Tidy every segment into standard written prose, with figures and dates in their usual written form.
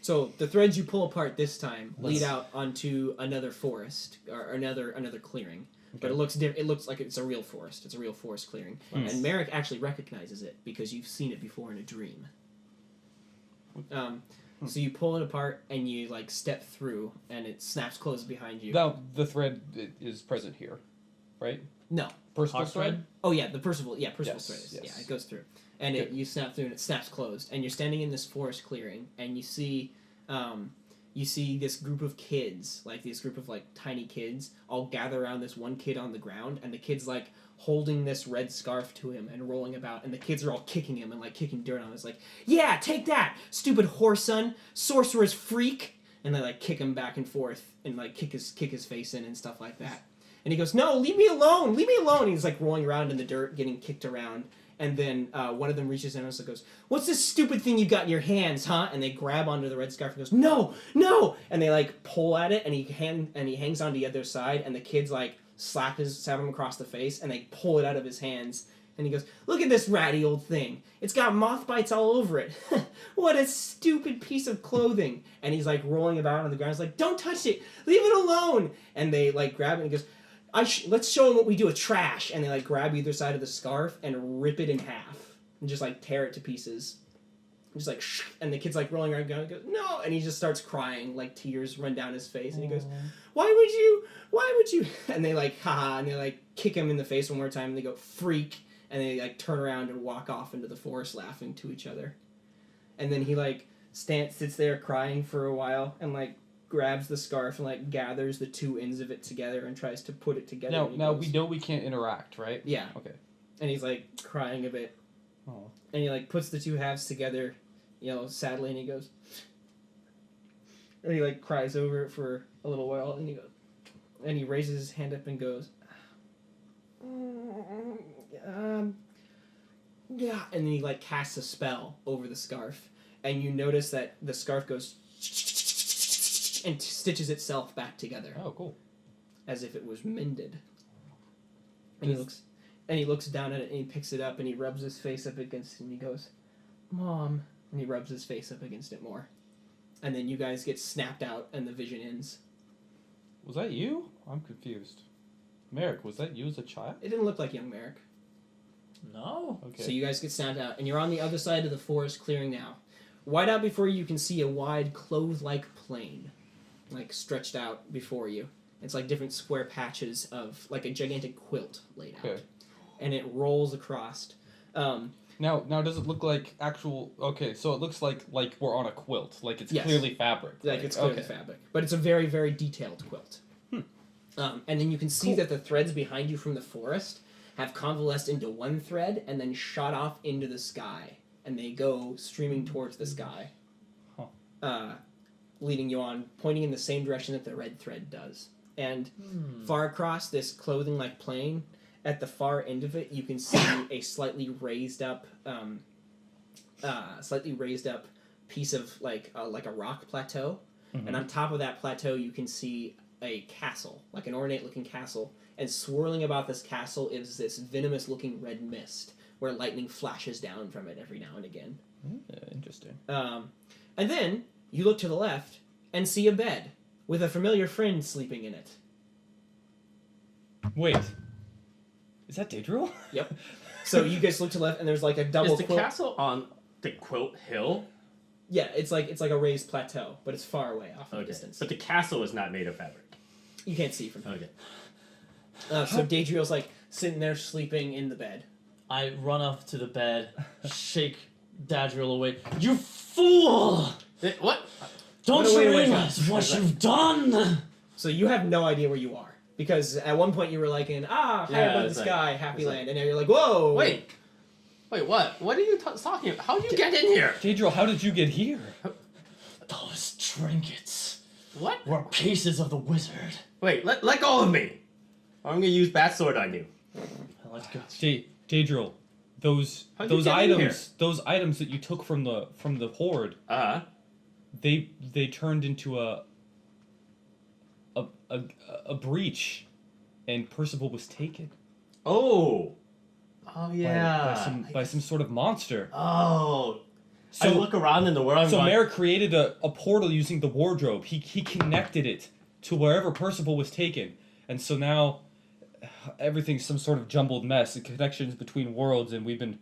So the threads you pull apart this time lead out onto another forest or another clearing. Okay. But it looks like it's a real forest. It's a real forest clearing. Nice. And Merek actually recognizes it because you've seen it before in a dream. So you pull it apart and you like step through and it snaps closed behind you. Now the thread is present here, right? No. Percival's thread? Oh yeah, Percival's thread is. Yes. Yeah, it goes through. And you snap through and it snaps closed. And you're standing in this forest clearing and you see this group of kids, like this group of like tiny kids, all gather around this one kid on the ground, and the kid's like holding this red scarf to him and rolling about, and the kids are all kicking him and like kicking dirt on him. It's like, yeah, take that, stupid whoreson, sorcerer's freak, and they like kick him back and forth and like kick his face in and stuff like that. And he goes, no, leave me alone. And he's like rolling around in the dirt, getting kicked around. And then one of them reaches in and goes, what's this stupid thing you got in your hands, huh? And they grab onto the red scarf and goes, no! And they like pull at it, and he hangs on to the other side, and the kids like slap him across the face, and they pull it out of his hands. And he goes, look at this ratty old thing. It's got moth bites all over it. What a stupid piece of clothing. And he's like rolling about on the ground. He's like, don't touch it. Leave it alone. And they like grab it and he goes, let's show them what we do with trash. And they like grab either side of the scarf and rip it in half and just like tear it to pieces. Just like, and the kid's like rolling around going, goes, no, and he just starts crying, like tears run down his face, and he goes, why would you? And they like, haha, and they like kick him in the face one more time, and they go, freak, and they like turn around and walk off into the forest laughing to each other. And then he like sits there crying for a while and like grabs the scarf and like gathers the two ends of it together and tries to put it together. Now we know we can't interact, right? Yeah. Okay. And he's like crying a bit. Oh. And he like puts the two halves together, sadly, and he goes, and he like cries over it for a little while, and he raises his hand up and goes, yeah, and then he like casts a spell over the scarf, and you notice that the scarf goes and stitches itself back together. Oh, cool. As if it was mended. And he looks down at it and he picks it up and he rubs his face up against it and he goes, Mom. And he rubs his face up against it more. And then you guys get snapped out and the vision ends. Was that you? I'm confused. Merek, was that you as a child? It didn't look like young Merek. No. Okay. So you guys get snapped out and you're on the other side of the forest clearing now. Wide out before you can see a wide cloth-like plain, like stretched out before you. It's like different square patches of like a gigantic quilt laid out. Okay. And it rolls across. Now, does it look like actual... Okay, so it looks like we're on a quilt. Like it's clearly fabric. Like it's clearly fabric. But it's a very, very detailed quilt. And then you can see that the threads behind you from the forest have convalesced into one thread and then shot off into the sky. And they go streaming towards the sky. Leading you on, pointing in the same direction that the red thread does. And far across this clothing-like plain... At the far end of it, you can see a slightly raised up piece of like a rock plateau, and on top of that plateau, you can see a castle, like an ornate-looking castle, and swirling about this castle is this venomous-looking red mist, where lightning flashes down from it every now and again. Interesting. And then you look to the left and see a bed with a familiar friend sleeping in it. Wait. Is that Daedriel? Yep. So you guys look to the left, and there's like a double. Is the castle on the Quilt Hill? Yeah, it's like a raised plateau, but it's far away off in the distance. But the castle is not made of fabric. You can't see from here. Okay. So Daedriel's like sitting there sleeping in the bed. I run up to the bed, shake Dadriel away. You fool! What? Don't you realize what you've done? So you have no idea where you are. Because at one point you were like in, high above the sky, happy land. And now you're like, whoa! Wait, what? What are you talking about? How did you get in here? Daedriel, how did you get here? Those trinkets. What? Were pieces of the wizard. Wait, let go of me! I'm gonna use Bat Sword on you. Let's go. Daedriel, those items that you took from the horde, they turned into a breach, and Percival was taken. Oh yeah. By some sort of monster. Oh, I look around in the world. So Merek created a portal using the wardrobe. He connected it to wherever Percival was taken, and so now everything's some sort of jumbled mess. The connections between worlds, and we've been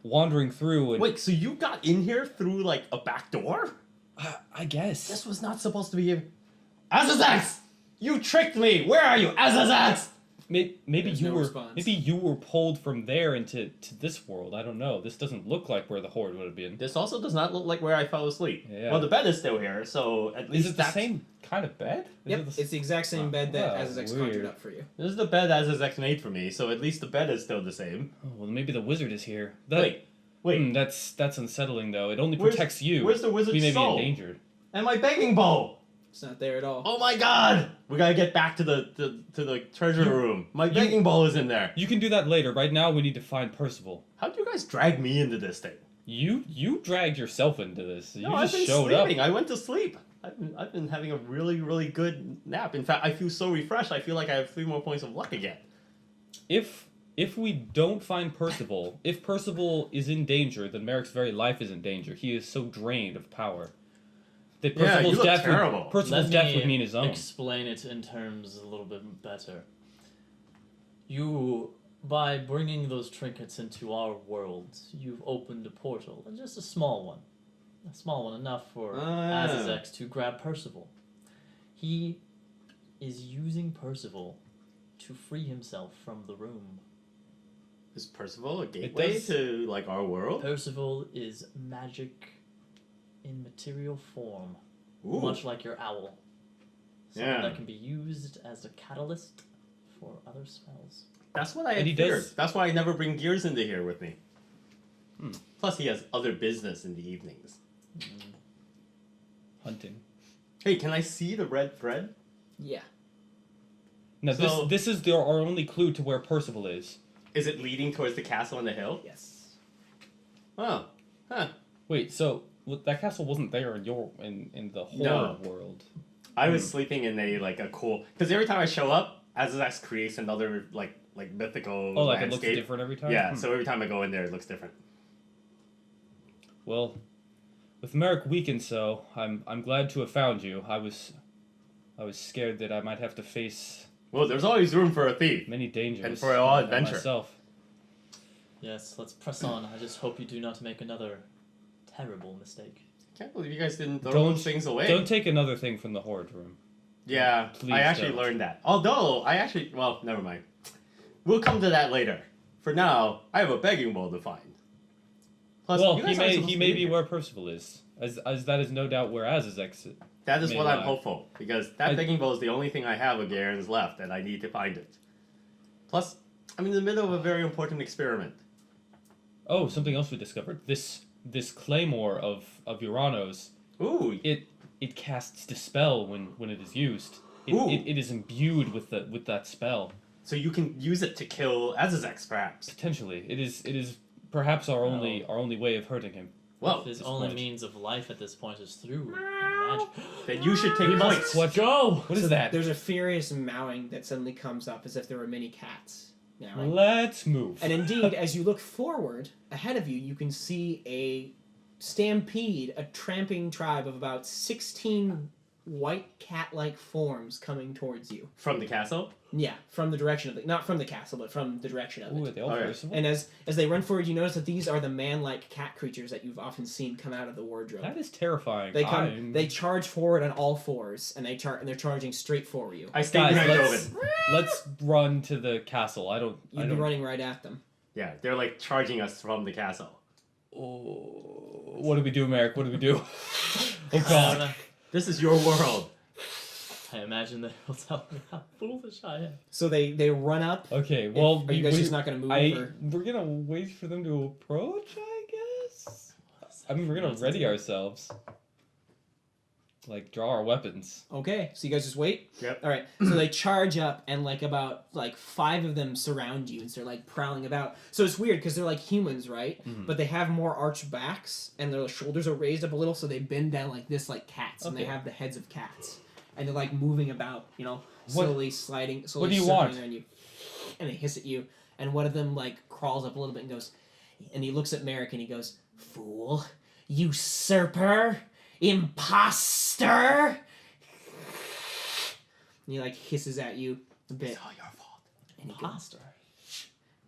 wandering through. And wait, so you got in here through like a back door? I guess This was not supposed to be. Azazex! You tricked me. Where are you, Azazex? maybe There's you no were response. maybe you were pulled from there into this world. I don't know. This doesn't look like where the horde would have been. This also does not look like where I fell asleep. Yeah. Well, the bed is still here, so at least Is it the same kind of bed? Is Yep, it the it's the exact same bed that wow, Azazex weird. conjured up for you. This is the bed Azazex made for me, so at least the bed is still the same. Oh, well, maybe the wizard is here. Wait. That's unsettling though. It only Where's- protects you. where's the wizard's We may soul? be endangered. And my begging bowl! It's not there at all. Oh my god! We gotta get back to the treasure room. My begging bowl is in there. You can do that later. Right now, we need to find Percival. How'd you guys drag me into this thing? You dragged yourself into this. You No, I've just been showed sleeping. up. I went to sleep. I've been having a really, really good nap. In fact, I feel so refreshed. I feel like I have 3 more points of luck again. If we don't find Percival, if Percival is in danger, then Merek's very life is in danger. He is so drained of power. That Yeah, you look death terrible. Percival's death would mean his own. Explain it in terms a little bit better. You, by bringing those trinkets into our world, you've opened a portal, and just a small one. A small one, enough for Azazex to grab Percival. He is using Percival to free himself from the room. Is Percival a gateway to like our world? Percival is magic in material form, Ooh. much like your owl. Something Yeah. that can be used as a catalyst for other spells. That's what I And had he feared. does- That's why I never bring Gears into here with me. Hmm. Plus, he has other business in the evenings. Hunting. Hey, can I see the red thread? Yeah. Now So- this is our only clue to where Percival is. Is it leading towards the castle on the hill? Yes. Oh, huh. Wait, so that castle wasn't there in the horde No. world. I was sleeping in a cool because every time I show up, Azazex creates another like mythical Oh, like it landscape. looks different every time. Yeah, so every time I go in there, it looks different. Well, with Merek weakened so, I'm glad to have found you. I was scared that I might have to face Well, there's always room for a thief. many dangers. And for all by adventure. Myself. Yes, let's press on. I just hope you do not make another terrible mistake. Can't believe you guys didn't throw Don't- those things away. Don't take another thing from the horde room. Yeah, Please I actually don't. learned that. Although well, never mind. We'll come to that later. For now, I have a begging bowl to find. Plus, Well, you he guys aren't may supposed he to may in be here. where Percival is, as that is no doubt where Azazex is. That is may what I'm lie. hopeful because that begging bowl is the only thing I have of Garen's left, and I need to find it. Plus, I'm in the middle of a very important experiment. Oh, something else we discovered. This claymore of Urano's, Ooh, it casts dispel when it is used. Ooh. It is imbued with that spell. so you can use it to kill Azazex, perhaps. Potentially, it is perhaps our only way of hurting him. Well, His this only point. means of life at this point is through magic. then you should take We points. must what? Go! What is that? There's a furious mowing that suddenly comes up as if there were many cats meowing. Let's move. And indeed, as you look forward, ahead of you, you can see a stampede, a tramping tribe of about 16 white cat-like forms coming towards you. From the castle? Yeah, from the direction of the... Not from the castle, but from the direction of Ooh, it. are they all Okay. Percival? And as they run forward, you notice that these are the man-like cat creatures that you've often seen come out of the wardrobe. That is terrifying. They charge forward on all fours, and they're charging straight for you. I stay Guys, behind let's- Jovan. Let's run to the castle. I You'd be don't. running right at them. Yeah, they're like charging us from the castle. Oh, what do we do, Merek? What do we do? Oh God! This is your world. I imagine they will tell me how foolish I am. So they run up. Okay, well, Are you guys just not going to move? Or? we're gonna wait for them to approach. I guess. I mean, we're gonna ready ourselves. Like draw our weapons. Okay, so you guys just wait? Yep. Alright, so they charge up and about 5 of them surround you and they're prowling about. So it's weird because they're like humans, right? Mhm. But they have more arched backs and their shoulders are raised up a little so they bend down like this like cats and they Okay. have the heads of cats. And they're moving about, slowly sliding, slowly what do you circling want? around you. And they hiss at you and one of them crawls up a little bit and goes, and he looks at Merek and he goes, "Fool, usurper, imposter. And he like hisses at you a bit. It's all your fault. And he goes, Imposter.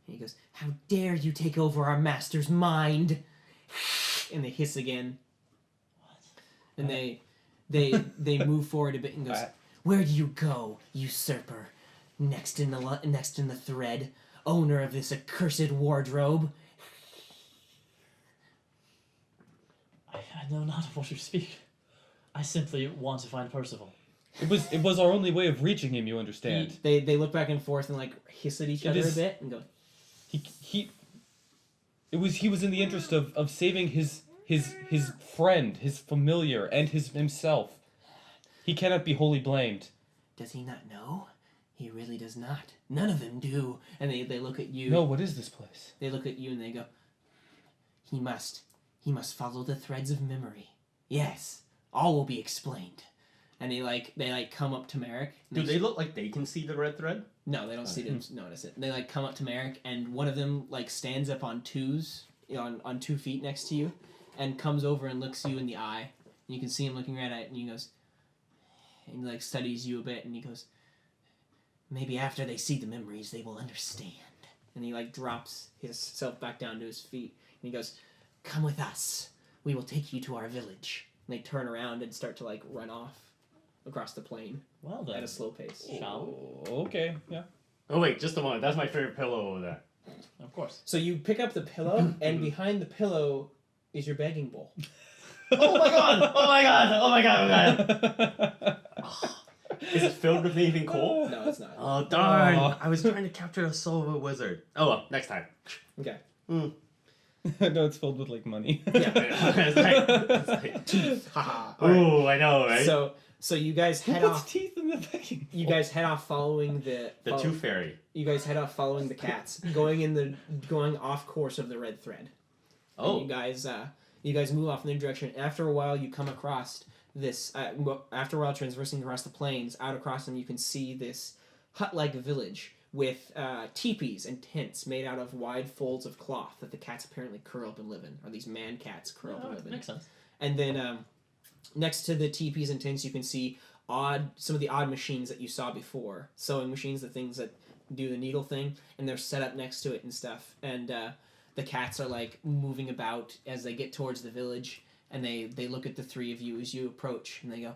and he goes, how dare you take over our master's mind? And they hiss again. And they move forward a bit and goes, where do you go, usurper? Next in the thread, owner of this accursed wardrobe. I know not of what you speak. I simply want to find Percival. It was our only way of reaching him, you understand. They look back and forth and like hiss at each other a bit and go, He was in the interest of saving his friend, his familiar, and himself. He cannot be wholly blamed. does he not know? He really does not. None of them do. And they look at you. No, what is this place? They look at you and they go, he must follow the threads of memory. Yes, all will be explained. And they come up to Merek. Do they look like they can see the red thread? No, they don't see them notice it. They like come up to Merek, and one of them like stands up on twos, on 2 feet next to you, and comes over and looks you in the eye. And you can see him looking right at it, and he goes, and he like studies you a bit, and he goes, maybe after they see the memories, they will understand. And he like drops himself back down to his feet, and he goes, come with us. We will take you to our village. And they turn around and start to like run off across the plain Well then. at a slow pace. Shall we? Okay, yeah. Oh wait, just a moment. That's my favorite pillow over there. Of course. So you pick up the pillow, and behind the pillow is your begging bowl. Oh my god! Oh my god! Oh my god! Oh my god! Is it filled with anything cool? No, it's not. Oh darn! Oh. I was trying to capture the soul of a wizard. Oh well, next time. Okay. Mm. No, it's filled with like money. Yeah. It's like teeth. Haha. Ooh, I know, right? So you guys Who head puts off. teeth in the begging You bowl? guys head off following the Tooth Fairy. You guys head off following the cats, going off course of the red thread. Oh. And you guys move off in their direction. After a while, you come across this. After a while, traversing across the plains, out across them, you can see this hut-like village with teepees and tents made out of wide folds of cloth that the cats apparently curl up and live in, or these man cats curl up and live in. Makes sense. And then next to the teepees and tents, you can see some of the odd machines that you saw before. Sewing machines, the things that do the needle thing, and they're set up next to it and stuff. And the cats are like moving about as they get towards the village, and they look at the three of you as you approach, and they go,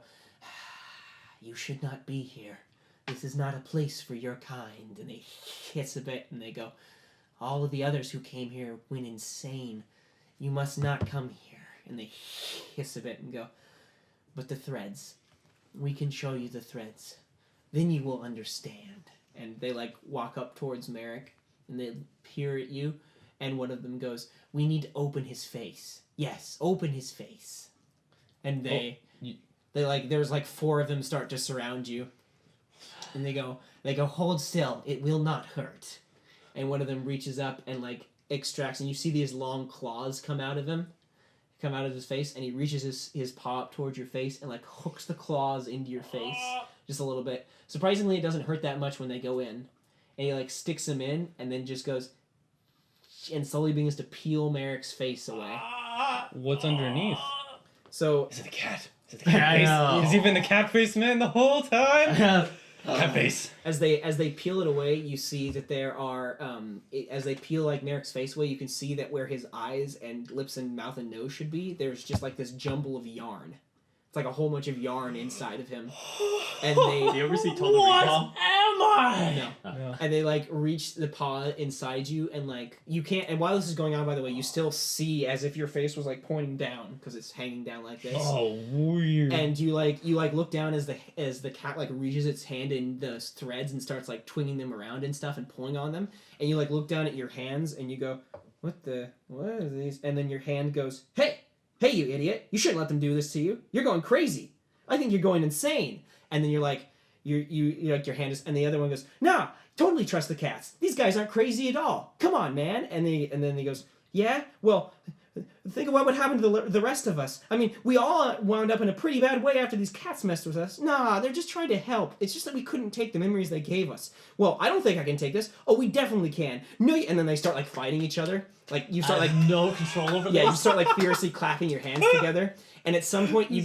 you should not be here. This is not a place for your kind. And they hiss a bit, and they go, all of the others who came here went insane. You must not come here. And they hiss a bit and go, but the threads, we can show you the threads. Then you will understand. And they like walk up towards Merek, and they peer at you, and one of them goes, we need to open his face. Yes, open his face. And there's like 4 of them start to surround you. And they go, hold still, it will not hurt. And one of them reaches up and like extracts, and you see these long claws come out of his face, and he reaches his paw up towards your face and like hooks the claws into your face just a little bit. Surprisingly, it doesn't hurt that much when they go in. And he like sticks them in and then just goes and slowly begins to peel Merek's face away. What's underneath? So Is it a cat? Is it the I cat face? know. Has he been the cat face man the whole time? Cat face. as they peel it away, you see that there are as they peel like Merek's face away, you can see that where his eyes and lips and mouth and nose should be, there's just like this jumble of yarn. It's like a whole bunch of yarn inside of him. And Do they you ever see Total Recall? am I? no. No. And they like reach the paw inside you, and like you can't. And while this is going on, by the way, you still see as if your face was like pointing down because it's hanging down like this. Oh, weird. And you look down as the cat like reaches its hand in the threads and starts like twinging them around and stuff and pulling on them. And you like look down at your hands and you go, what are these? And then your hand goes, hey, you idiot! You shouldn't let them do this to you. You're going crazy. I think you're going insane. And then you're like, you like your hand is, and the other one goes, nah, totally trust the cats. These guys aren't crazy at all. Come on, man. And then he goes, yeah, well, Think of what would happen to the rest of us. I mean, we all wound up in a pretty bad way after these cats messed with us. Nah, they're just trying to help. It's just that we couldn't take the memories they gave us. Well, I don't think I can take this. Oh, we definitely can. No, and then they start like fighting each other. Like you start I like have no control over yeah, this. you start like furiously clapping your hands together. And at some point you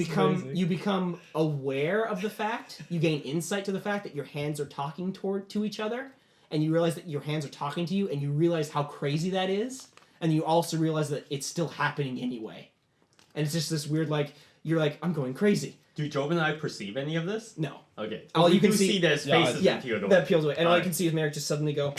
become aware of the fact, you gain insight to the fact that your hands are talking to each other, and you realize that your hands are talking to you, and you realize how crazy that is, and you also realize that it's still happening anyway. And it's just this weird you're like, I'm going crazy. Do Jovan and I perceive any of this? No. Okay. All we you can do see there's faces in Theodore. that peels away. And all I Alright. can see is Merek just suddenly go.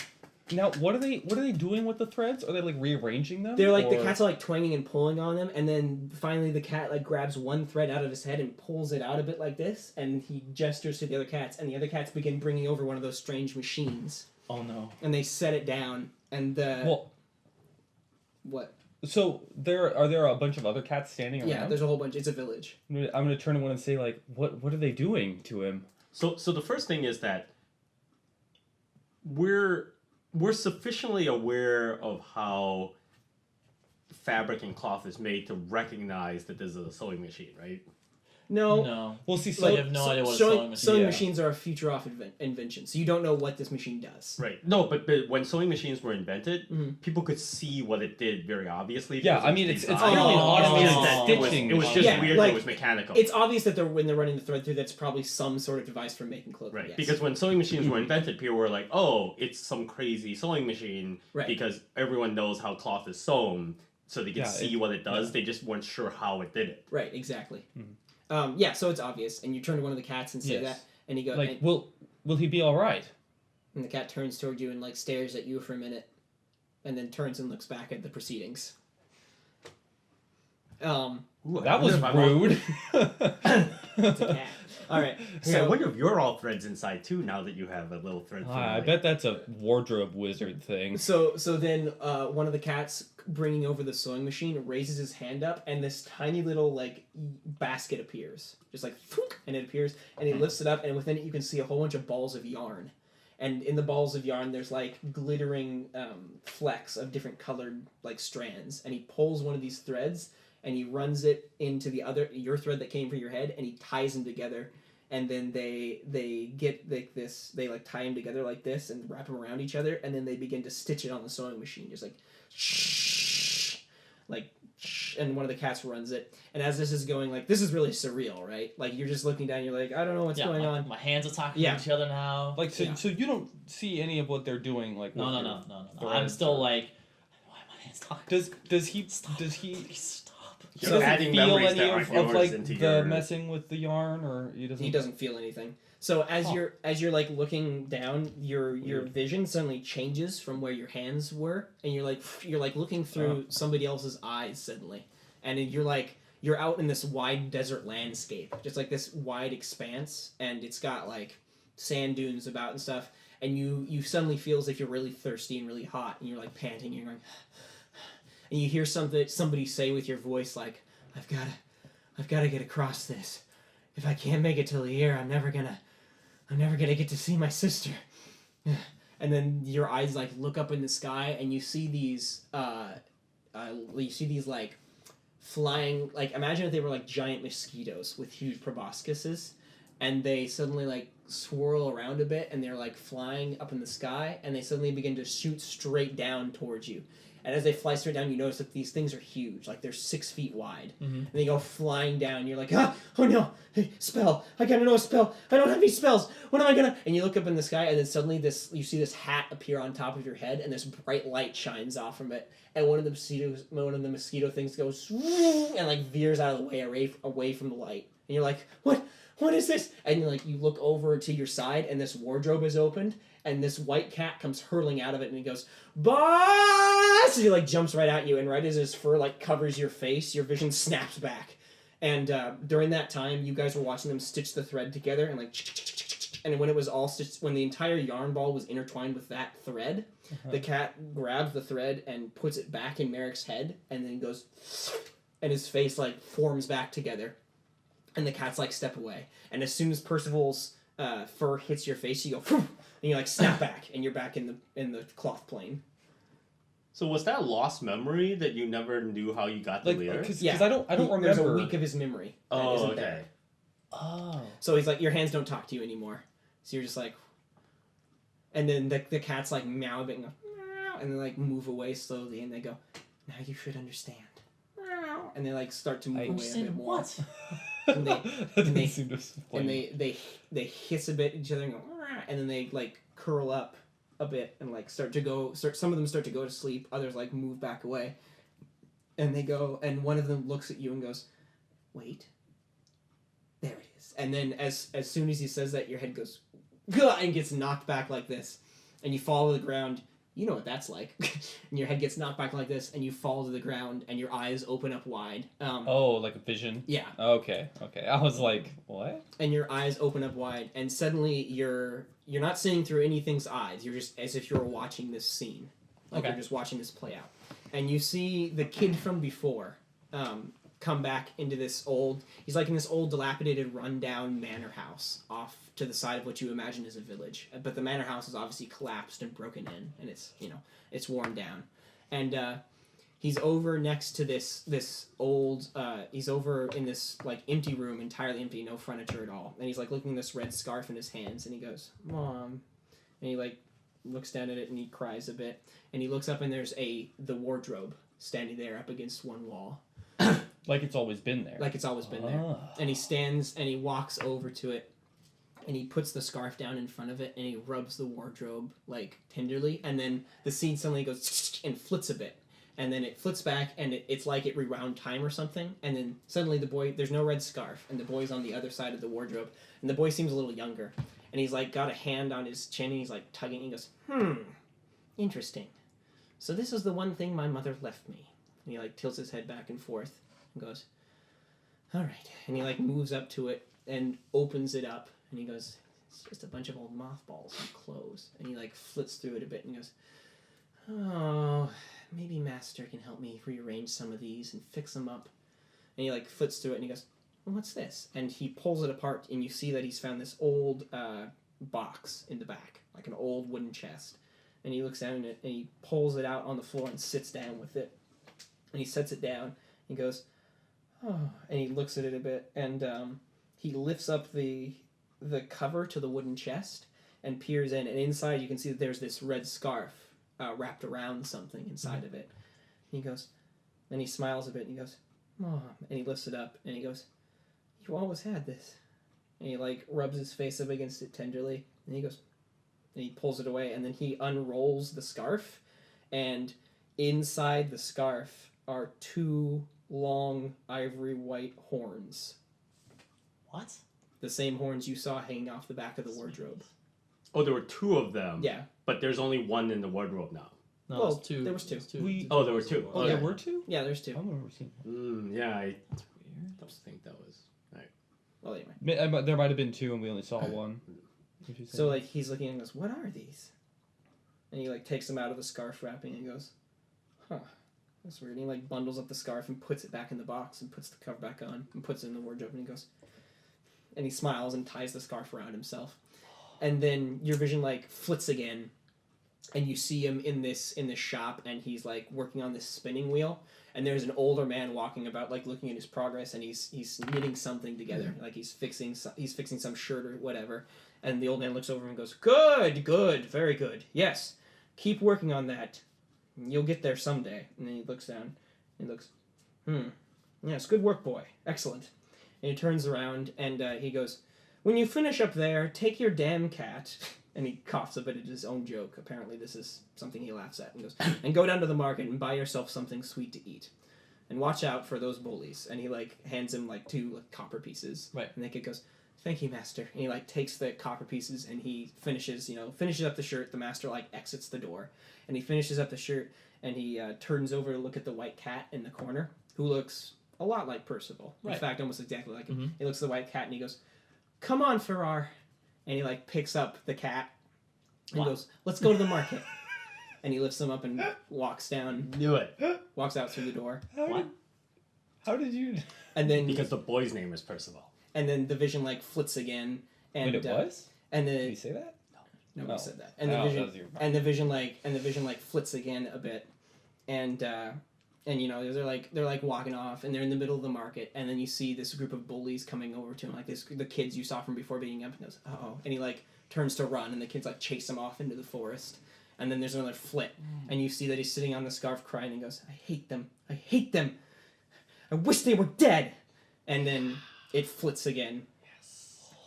Now, what are they doing with the threads? Are they like rearranging them? They're like the or- cats are like twanging and pulling on them, and then finally the cat like grabs one thread out of his head and pulls it out a bit like this, and he gestures to the other cats, and the other cats begin bringing over one of those strange machines, Oh no. and they set it down, and Well, what? so are there a bunch of other cats standing around? Yeah, there's a whole bunch. It's a village. I'm gonna turn to one and say like, what are they doing to him? So the first thing is that we're sufficiently aware of how fabric and cloth is made to recognize that this is a sewing machine, right? No. No. Well, see, So you have no idea what a sewing machine Sewing Yeah. machines are a future off invention, so you don't know what this machine does. Right. No, but when sewing machines were invented, Mhm. people could see what it did very obviously. Yeah, because I of mean, it's design. clearly an automated It was- stitching. It was just Yeah, weird like, that it was mechanical. It's obvious that when they're running the thread through, that's probably some sort of device for making clothing. Right, Yes. because when sewing machines were invented, people were like, "Oh, it's some crazy sewing machine," Right. because everyone knows how cloth is sewn, so they can Yeah, see what it does. They just weren't sure how it did it. Right, exactly. Mhm. Yeah, so it's obvious, and you turn to one of the cats and say Yes. that, and he goes, Like, will he be all right? and the cat turns toward you and like stares at you for a minute, and then turns and looks back at the proceedings. Ooh, I That was wonder if I'm all- rude. It's a cat. All right, Hey, I so wonder if you're all threads inside too. Now that you have a little thread. I bet that's a wardrobe wizard thing. so then one of the cats bringing over the sewing machine raises his hand up, and this tiny little like basket appears, just like thunk, and it appears, and he lifts it up, and within it you can see a whole bunch of balls of yarn. And in the balls of yarn, there's like glittering flecks of different colored like strands. And he pulls one of these threads and he runs it into your thread that came from your head, and he ties them together. And then they get like this. They like tie them together like this and wrap them around each other. And then they begin to stitch it on the sewing machine, just like. And one of the cats runs it. And as this is going, like, this is really surreal, right? Like, you're just looking down, you're like, I don't know what's going on. My hands are talking Yeah. to each other now. Like, so, Yeah. so you don't see any of what they're doing, like. No. with I'm threads still or- like, why are my hands talking? Does he Please stop. he You're doesn't adding feel memories any that of, aren't of yours like into the your- messing with the yarn, or he doesn't? He doesn't feel anything. So as you're like looking down, your vision suddenly changes from where your hands were, and you're like looking through somebody else's eyes suddenly, and you're out in this wide desert landscape, just like this wide expanse, and it's got like sand dunes about and stuff, and you suddenly feel as if you're really thirsty and really hot, and you're like panting, and you're going, and you hear somebody say with your voice like, I've got to get across this. If I can't make it till the air, I'm never gonna get to see my sister. And then your eyes like look up in the sky, and you see these like flying, like, imagine if they were like giant mosquitoes with huge proboscises, and they suddenly like swirl around a bit, and they're like flying up in the sky, and they suddenly begin to shoot straight down towards you. And as they fly straight down, you notice that these things are huge, like they're 6 feet wide. Mm-hmm. And they go flying down. You're like, oh no, hey, spell! I gotta know a spell. I don't have any spells. What am I gonna? And you look up in the sky, and then suddenly you see this hat appear on top of your head, and this bright light shines off from it. And one of the mosquito things goes and like veers out of the way, away from the light. And you're like, what? What is this? And you look over to your side, and this wardrobe is opened, and this white cat comes hurtling out of it, and he goes, boss! And he like jumps right at you, and right as his fur like covers your face, your vision snaps back. And during that time, you guys were watching them stitch the thread together, and like, and when it was all stitched, when the entire yarn ball was intertwined with that thread, the cat grabs the thread and puts it back in Merek's head, and then goes, and his face like forms back together, and the cat's like step away. And as soon as Percival's fur hits your face, you go, and you like snap back, and you're back in the cloth plane. So was that a lost memory that you never knew how you got the Like, lyric? because Yeah. I don't remember. There's a week of his memory that Oh, isn't okay. there. Oh. So he's like, your hands don't talk to you anymore. So you're just like, and then the cats like meow a bit and go, meow, and then like move away slowly, and they go, now you should understand. Meow. And they like start to move away a Understand bit more. what? And That and didn't seem to explain. And they hiss a bit at each other and go, meow, and then they like curl up a bit and like some of them start to go to sleep, others like move back away. And they go, and one of them looks at you and goes, wait. There it is. And then as soon as he says that, your head goes, gah, and gets knocked back like this. And you fall to the ground. You know what that's like. And your head gets knocked back like this, and you fall to the ground, and your eyes open up wide. Like a vision? Yeah. Okay. I was like, what? And your eyes open up wide, and suddenly you're not seeing through anything's eyes. You're just as if you're watching this scene. Like you're just watching this play out. And you see the kid from before come back into he's like in this old dilapidated rundown manor house off to the side of what you imagine is a village. But the manor house is obviously collapsed and broken in, and it's worn down. And he's over next to this old he's over in this like empty room, entirely empty, no furniture at all. And he's like looking at this red scarf in his hands, and he goes, Mom. And he like looks down at it and he cries a bit. And he looks up and there's the wardrobe standing there up against one wall. Like it's always been there. Like it's always been there. And he stands and he walks over to it and he puts the scarf down in front of it and he rubs the wardrobe like tenderly, and then the scene suddenly goes and flits a bit. And then it flits back and it's like it rewound time or something, and then suddenly the boy, there's no red scarf, and the boy's on the other side of the wardrobe, and the boy seems a little younger, and he's like got a hand on his chin and he's like tugging, and he goes, interesting. So this is the one thing my mother left me. And he like tilts his head back and forth and goes, all right. And he like moves up to it and opens it up, and he goes, it's just a bunch of old mothballs and clothes. And he like flits through it a bit and goes, oh, maybe Master can help me rearrange some of these and fix them up. And he like flits through it and he goes, well, what's this? And he pulls it apart, and you see that he's found this old box in the back, like an old wooden chest. And he looks down at it and he pulls it out on the floor and sits down with it. And he sets it down. He goes, oh, and he looks at it a bit, and he lifts up the cover to the wooden chest and peers in, and inside you can see that there's this red scarf wrapped around something inside of it. And he goes, then he smiles a bit and he goes, Mom, and he lifts it up and he goes, you always had this. And he like rubs his face up against it tenderly, and he goes, and he pulls it away, and then he unrolls the scarf, and inside the scarf are two long ivory white horns. What? The same horns you saw hanging off the back of the wardrobe. Oh, there were two of them. Yeah. But there's only one in the wardrobe now. No, Well, there's two. there was two. Oh, there were two. Oh, Okay. there were two? Yeah, there's two. I've never seen one. Yeah, I That's weird. don't think that was right. Well, anyway. There might have been two and we only saw one. Would you say? So, like, he's looking and goes, what are these? And he, like, takes them out of the scarf wrapping and goes, huh, that's weird. And he, like, bundles up the scarf and puts it back in the box and puts the cover back on and puts it in the wardrobe, and he goes, and he smiles and ties the scarf around himself. And then your vision, like, flits again, and you see him in this shop, and he's, like, working on this spinning wheel, and there's an older man walking about, like, looking at his progress, and he's knitting something together, like he's fixing some shirt or whatever. And the old man looks over and goes, good, very good. Yes, keep working on that. You'll get there someday. And then he looks down and looks, yes, good work, boy. Excellent. And he turns around and he goes, when you finish up there, take your damn cat. And he coughs a bit at his own joke. Apparently this is something he laughs at. And goes, and go down to the market and buy yourself something sweet to eat. And watch out for those bullies. And he, like, hands him, like, two copper pieces. Right. And the kid goes, thank you, master. And he, like, takes the copper pieces and he finishes up the shirt. The master, like, exits the door. And he finishes up the shirt and he turns over to look at the white cat in the corner, who looks a lot like Percival. Right. In fact, almost exactly like him. Mm-hmm. He looks at the white cat and he goes, come on, Farrar. And he, like, picks up the cat and he goes, let's go to the market. And he lifts him up and walks down, Knew it. walks out through the door. How did you... Because And then the boy's name is Percival. and then the vision, like, flits again. And, Wait, it was? And Did then you say that? nobody Oh. said that. And Oh, the vision that was your- and the vision like flits again a bit, and you know they're like walking off, and they're in the middle of the market, and then you see this group of bullies coming over to him, like the kids you saw from before beating up, and goes, uh-oh, and he like turns to run, and the kids like chase him off into the forest, and then there's another flit, and you see that he's sitting on the scarf crying, and goes, I hate them, I wish they were dead, and then it flits again,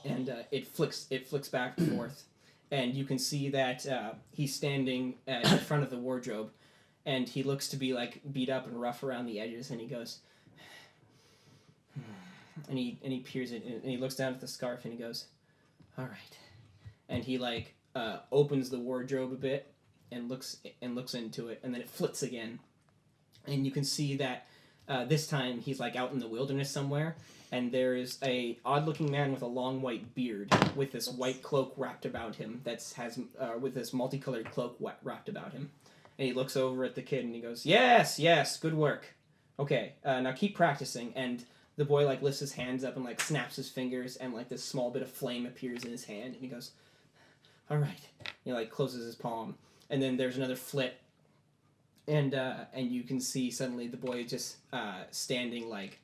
and it flicks back and forth, and you can see that he's standing in front of the wardrobe. And he looks to be like beat up and rough around the edges, and he goes, and he peers it, and he looks down at the scarf, and he goes, all right, and he like opens the wardrobe a bit, and looks into it, and then it flits again, and you can see that this time he's like out in the wilderness somewhere, and there is a odd-looking man with a long white beard with this white cloak wrapped about him with this multicolored cloak wrapped about him. And he looks over at the kid and he goes, yes, good work. Okay, now keep practicing. And the boy like lifts his hands up and like snaps his fingers, and like this small bit of flame appears in his hand, and he goes, all right. He like closes his palm, and then there's another flit, and you can see suddenly the boy just standing like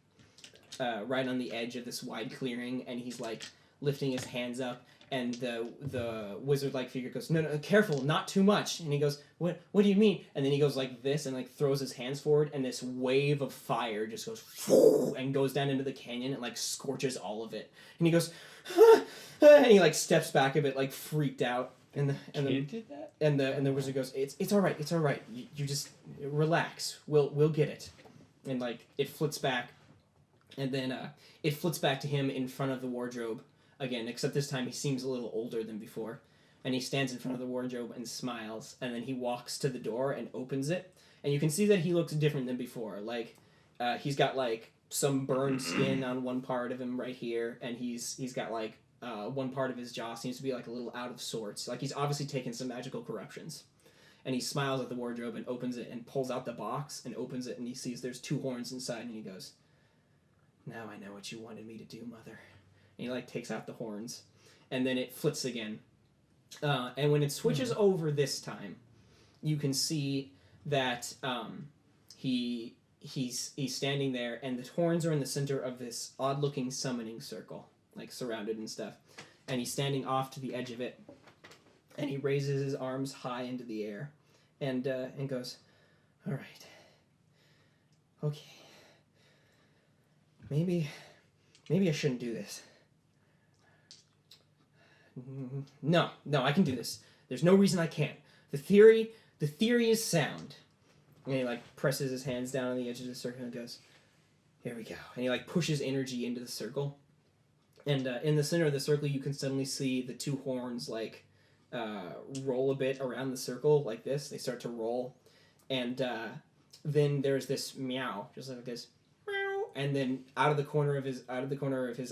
right on the edge of this wide clearing, and he's like lifting his hands up. And the wizard-like figure goes, no, careful, not too much. And he goes, what do you mean? And then he goes like this and like throws his hands forward, and this wave of fire just goes and goes down into the canyon and like scorches all of it. And he goes, and he like steps back a bit, like freaked out. And the Kid did that? And the wizard goes, it's all right. You just relax. We'll get it. And like it flits back, and then it flits back to him in front of the wardrobe. Again, except this time he seems a little older than before. And he stands in front of the wardrobe and smiles, and then he walks to the door and opens it. And you can see that he looks different than before. Like, he's got, like, some burned skin on one part of him right here, and he's got, like, one part of his jaw seems to be, like, a little out of sorts. Like, he's obviously taken some magical corruptions. And he smiles at the wardrobe and opens it and pulls out the box and opens it, and he sees there's 2 horns inside, and he goes, now I know what you wanted me to do, Mother. And he like takes out the horns, and then it flits again. And when it switches over this time, you can see that he's standing there, and the horns are in the center of this odd-looking summoning circle, like surrounded and stuff. And he's standing off to the edge of it, and he raises his arms high into the air, and goes, "All right, okay. Maybe I shouldn't do this." No, I can do this. There's no reason I can't. The theory is sound. And he like presses his hands down on the edge of the circle and goes, here we go. And he like pushes energy into the circle. And in the center of the circle, you can suddenly see the 2 horns like roll a bit around the circle like this. They start to roll. And then there's this meow, just like this. And then out of the corner of his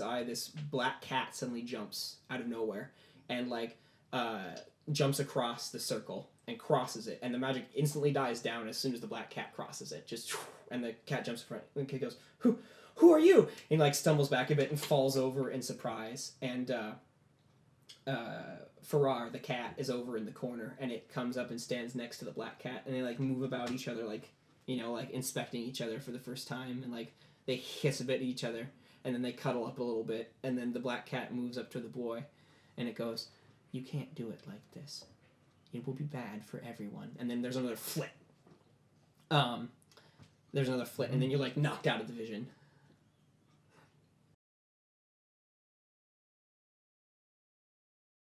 eye, this black cat suddenly jumps out of nowhere and like jumps across the circle and crosses it, and the magic instantly dies down as soon as the black cat crosses it. Just and the cat jumps in front, and the kid goes, "Who are you?" And he like stumbles back a bit and falls over in surprise. And Farrar, the cat, is over in the corner, and it comes up and stands next to the black cat, and they like move about each other, like, you know, like inspecting each other for the first time, and like they hiss a bit at each other, and then they cuddle up a little bit, and then the black cat moves up to the boy, and it goes, "You can't do it like this. It will be bad for everyone." And then there's another flit. And then you're like knocked out of the vision.